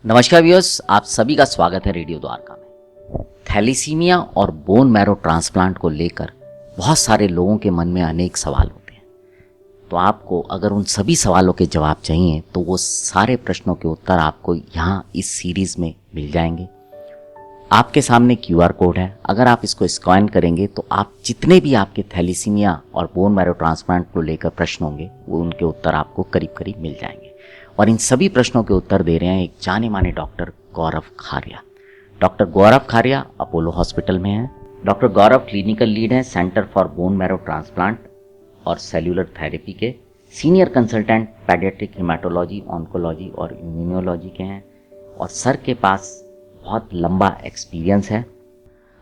नमस्कार व्यूअर्स, आप सभी का स्वागत है रेडियो द्वारका में। थैलेसीमिया और बोन मैरो ट्रांसप्लांट को लेकर बहुत सारे लोगों के मन में अनेक सवाल होते हैं। तो आपको अगर उन सभी सवालों के जवाब चाहिए तो वो सारे प्रश्नों के उत्तर आपको यहाँ इस सीरीज में मिल जाएंगे। आपके सामने QR कोड है, अगर आप इसको स्कैन करेंगे तो आप जितने भी आपके थैलेसीमिया और बोन मैरो ट्रांसप्लांट को लेकर प्रश्न होंगे वो उनके उत्तर आपको करीब करीब मिल जाएंगे। और इन सभी प्रश्नों के उत्तर दे रहे हैं एक जाने माने डॉक्टर गौरव खारिया। डॉक्टर गौरव खारिया अपोलो हॉस्पिटल में हैं। डॉक्टर गौरव क्लिनिकल लीड हैं centre for bone marrow transplant और सेल्यूलर थेरेपी के, सीनियर कंसल्टेंट पैडियाट्रिक हेमाटोलॉजी, ऑन्कोलॉजी और इम्यूनोलॉजी के हैं और सर के पास बहुत लंबा एक्सपीरियंस है।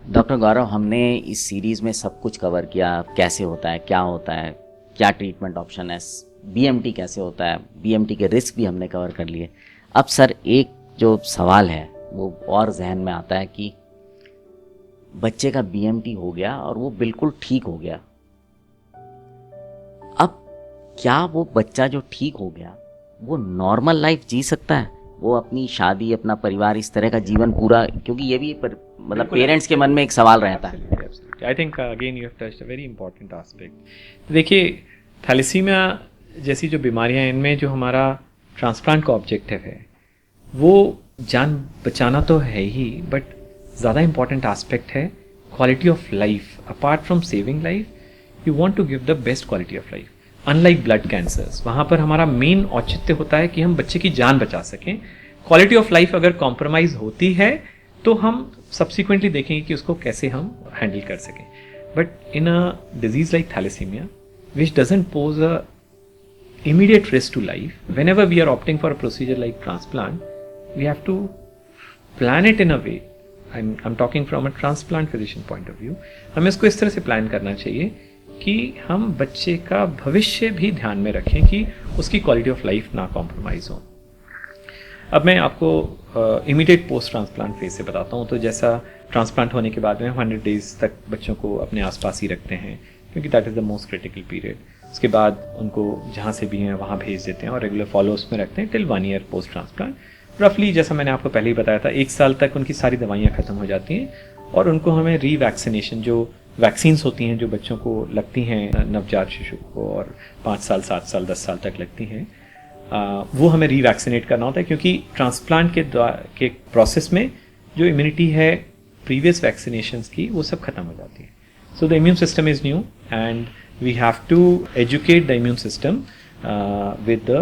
डॉक्टर गौरव, हमने इस सीरीज़ में सब कुछ कवर किया, कैसे होता है, क्या ट्रीटमेंट ऑप्शन है, BMT कैसे होता है, BMT के रिस्क भी हमने कवर कर लिए। अब सर एक जो सवाल है वो और जहन में आता है कि बच्चे का BMT हो गया और वो बिल्कुल ठीक हो गया। अब क्या वो बच्चा जो ठीक हो गया वो नॉर्मल लाइफ जी सकता है? वो अपनी शादी, अपना परिवार, इस तरह का जीवन पूरा, क्योंकि ये भी मतलब पेरेंट्स के मन में एक सवाल रहता है। I think again you have touched a very important aspect. देखिए, थैलेसीमिया जैसी जो बीमारियां हैं, इनमें जो हमारा ट्रांसप्लांट का ऑब्जेक्टिव है वो जान बचाना तो है ही, बट ज़्यादा इंपॉर्टेंट एस्पेक्ट है quality of life. Apart from saving life, you want to give the best quality of life. Unlike blood cancers, वहाँ पर हमारा मेन औचित्य होता है कि हम बच्चे की जान बचा सकें। क्वालिटी ऑफ लाइफ अगर कॉम्प्रोमाइज होती है तो हम सब्सिक्वेंटली देखेंगे कि उसको कैसे हम हैंडल कर सकें। But in a disease like thalassemia which doesn't pose a immediate risk to life, whenever we are opting for a procedure like transplant, we have to plan it in a way, I'm talking from a transplant physician point of view, हमें इसको इस तरह से plan करना चाहिए कि हम बच्चे का भविष्य भी ध्यान में रखें कि उसकी क्वालिटी ऑफ लाइफ ना कॉम्प्रोमाइज़ हो। अब मैं आपको इमीडिएट पोस्ट ट्रांसप्लांट फेज से बताता हूँ। तो जैसा ट्रांसप्लांट होने के बाद में 100 डेज तक बच्चों को अपने आसपास ही रखते हैं, क्योंकि that is the most critical period. उसके बाद उनको जहाँ से भी हैं वहाँ भेज देते हैं और रेगुलर फॉलोअप्स में रखते हैं टिल 1 ईयर पोस्ट ट्रांसप्लांट। रफली जैसा मैंने आपको पहले ही बताया था, 1 साल तक उनकी सारी दवाइयाँ ख़त्म हो जाती हैं और उनको हमें रीवैक्सीनेशन, जो वैक्सीन्स होती हैं जो बच्चों को लगती हैं नवजात शिशु को और 5 साल 7 साल 10 साल तक लगती हैं, वो हमें रीवैक्सीनेट करना होता है, क्योंकि ट्रांसप्लांट के प्रोसेस में जो इम्यूनिटी है प्रीवियस वैक्सीनेशंस की वो सब खत्म हो जाती है। So the immune system is new and we have to educate the immune system with the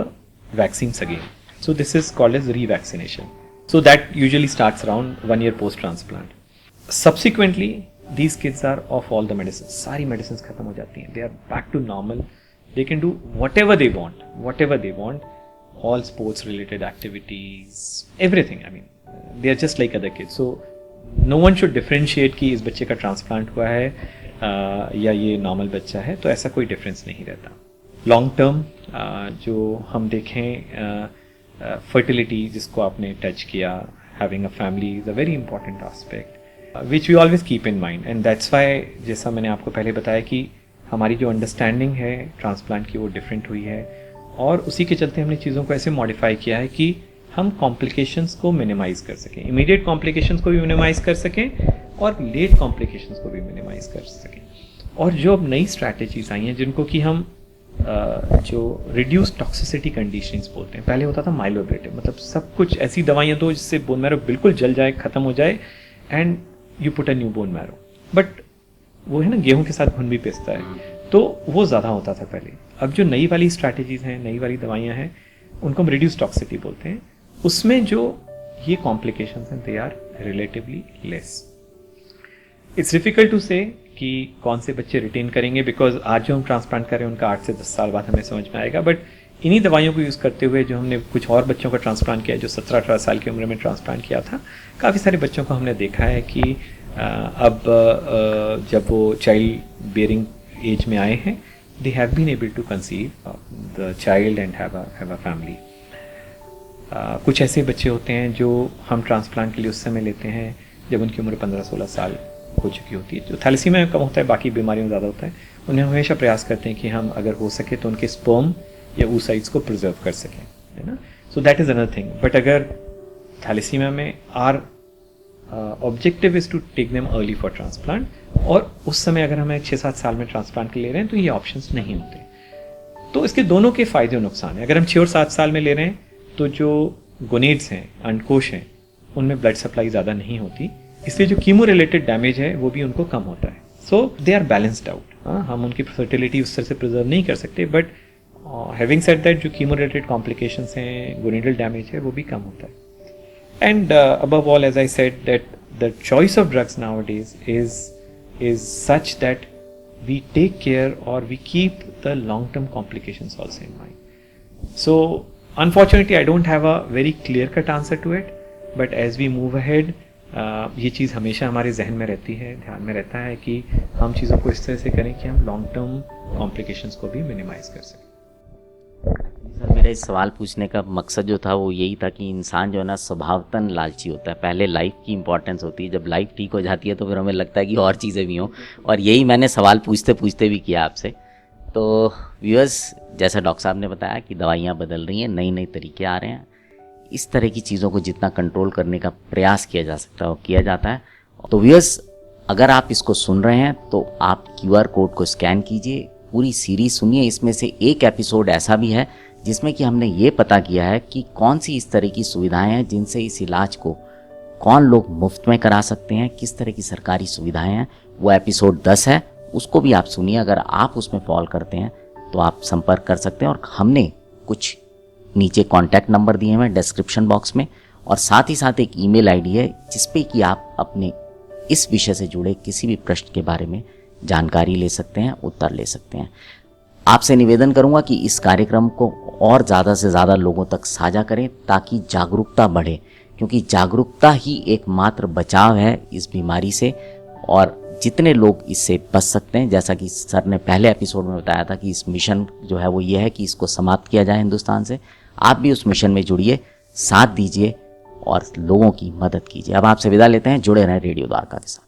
vaccines again. So this is called as revaccination. So that usually starts around 1 year post transplant. Subsequently, these kids are off all the medicines. सारी medicines खत्म हो जाती हैं. They are back to normal. They can do whatever they want. All sports related activities, everything. I mean, they are just like other kids. So no one should differentiate कि इस बच्चे का transplant हुआ है या ये नॉर्मल बच्चा है, तो ऐसा कोई डिफरेंस नहीं रहता। लॉन्ग टर्म जो हम देखें, फर्टिलिटी जिसको आपने टच किया, having a family is a very important aspect which we always keep in mind, and that's why जैसा मैंने आपको पहले बताया कि हमारी जो अंडरस्टैंडिंग है ट्रांसप्लांट की वो डिफरेंट हुई है, और उसी के चलते हमने चीज़ों को ऐसे मॉडिफाई किया है कि हम कॉम्प्लिकेशंस को मिनिमाइज कर सकें, इमीडिएट कॉम्प्लिकेशंस को भी मिनिमाइज कर सकें और लेट कॉम्प्लिकेशंस को भी मिनिमाइज कर सकें। और जो अब नई स्ट्रैटेजीज आई हैं जिनको कि हम जो रिड्यूस टॉक्सिसिटी कंडीशंस बोलते हैं, पहले होता था माइलोएब्लेटिव, मतलब सब कुछ ऐसी दवाइयाँ दो जिससे बोन मैरो बिल्कुल जल जाए, ख़त्म हो जाए, and you put a new bone marrow. But वो है ना, गेहूँ के साथ घुन भी पिसता है, तो वो ज़्यादा होता था पहले। अब जो नई वाली स्ट्रैटेजीज़ हैं, नई वाली दवाइयाँ हैं, उनको हम रिड्यूस टॉक्सिसिटी बोलते हैं। उसमें जो ये कॉम्प्लिकेशंस हैं they are relatively less. It's difficult to say कि कौन से बच्चे रिटेन करेंगे, बिकॉज आज जो हम ट्रांसप्लांट कर रहे हैं उनका 8 से 10 साल बाद हमें समझ में आएगा। बट इन्हीं दवाइयों को यूज़ करते हुए जो हमने कुछ और बच्चों का ट्रांसप्लांट किया, जो 17-18 साल की उम्र में ट्रांसप्लांट किया था, काफ़ी सारे बच्चों को हमने देखा है कि अब जब वो चाइल्ड बियरिंग एज में आए हैं, they have been able to conceive the child and have a family. कुछ ऐसे बच्चे होते हैं जो हम ट्रांसप्लांट के लिए उस समय लेते हैं जब उनकी उम्र 15-16 साल हो चुकी होती है। जो थैलेसीमिया में कम होता है, बाकी बीमारियों में ज़्यादा होता है, उन्हें हमेशा प्रयास करते हैं कि हम अगर हो सके तो उनके स्पर्म या oocytes को प्रिजर्व कर सकें, है ना। So that is another thing. But अगर थैलेसीमिया में our objective is to take them early for transplant, और उस समय अगर हमें 6-7 साल में ट्रांसप्लांट के ले रहे हैं तो ये ऑप्शंस नहीं होते। तो इसके दोनों के फ़ायदे और नुकसान हैं। अगर हम 6 और 7 साल में ले रहे हैं तो जो गोनेड्स हैं, अंडकोश हैं, उनमें ब्लड सप्लाई ज़्यादा नहीं होती, इसलिए जो कीमो रिलेटेड डैमेज है वो भी उनको कम होता है। सो दे आर बैलेंस्ड आउट। हम उनकी फर्टिलिटी उस तरह से प्रिजर्व नहीं कर सकते, बट हैविंग सेड दैट जो कीमो रिलेटेड कॉम्प्लिकेशंस हैं, गोनेडल डैमेज है, वो भी कम होता है। And above all, as I said, that the choice of drugs nowadays is such that we take care or we keep the long-term complications also in mind. So unfortunately, I don't have a very clear-cut answer to it, but as we move ahead, ये चीज़ हमेशा हमारे जहन में रहती है, ध्यान में रहता है कि हम चीज़ों को इस तरह से करें कि हम लॉन्ग टर्म कॉम्प्लिकेशंस को भी मिनिमाइज कर सकें। सर, मेरा इस सवाल पूछने का मकसद जो था वो यही था कि इंसान जो है ना स्वभावतन लालची होता है। पहले लाइफ की इंपॉर्टेंस होती है, जब लाइफ ठीक हो जाती है तो फिर हमें लगता है कि और चीज़ें भी हों, और यही मैंने सवाल पूछते पूछते भी किया आपसे। तो व्यूअर्स, जैसा डॉक्टर साहब ने बताया कि दवाइयाँ बदल रही हैं, नई नई तरीके आ रहे हैं, इस तरह की चीज़ों को जितना कंट्रोल करने का प्रयास किया जा सकता है वो किया जाता है। तो व्यूअर्स, अगर आप इसको सुन रहे हैं तो आप QR कोड को स्कैन कीजिए, पूरी सीरीज सुनिए। इसमें से एक एपिसोड ऐसा भी है जिसमें कि हमने ये पता किया है कि कौन सी इस तरह की सुविधाएं हैं जिनसे इस इलाज को कौन लोग मुफ्त में करा सकते हैं, किस तरह की सरकारी सुविधाएं हैं। वो एपिसोड 10 है, उसको भी आप सुनिए। अगर आप उसमें फॉलो करते हैं तो आप संपर्क कर सकते हैं, और हमने कुछ नीचे कॉन्टैक्ट नंबर दिए हैं डिस्क्रिप्शन बॉक्स में, और साथ ही साथ एक ईमेल आईडी है जिस पे कि आप अपने इस विषय से जुड़े किसी भी प्रश्न के बारे में जानकारी ले सकते हैं, उत्तर ले सकते हैं। आपसे निवेदन करूंगा कि इस कार्यक्रम को और ज़्यादा से ज़्यादा लोगों तक साझा करें ताकि जागरूकता बढ़े, क्योंकि जागरूकता ही एकमात्र बचाव है इस बीमारी से। और जितने लोग इससे बच सकते हैं, जैसा कि सर ने पहले एपिसोड में बताया था कि इस मिशन जो है वो ये है कि इसको समाप्त किया जाए हिंदुस्तान से, आप भी उस मिशन में जुड़िए, साथ दीजिए और लोगों की मदद कीजिए। अब आपसे विदा लेते हैं, जुड़े रहें रेडियो द्वारका के साथ।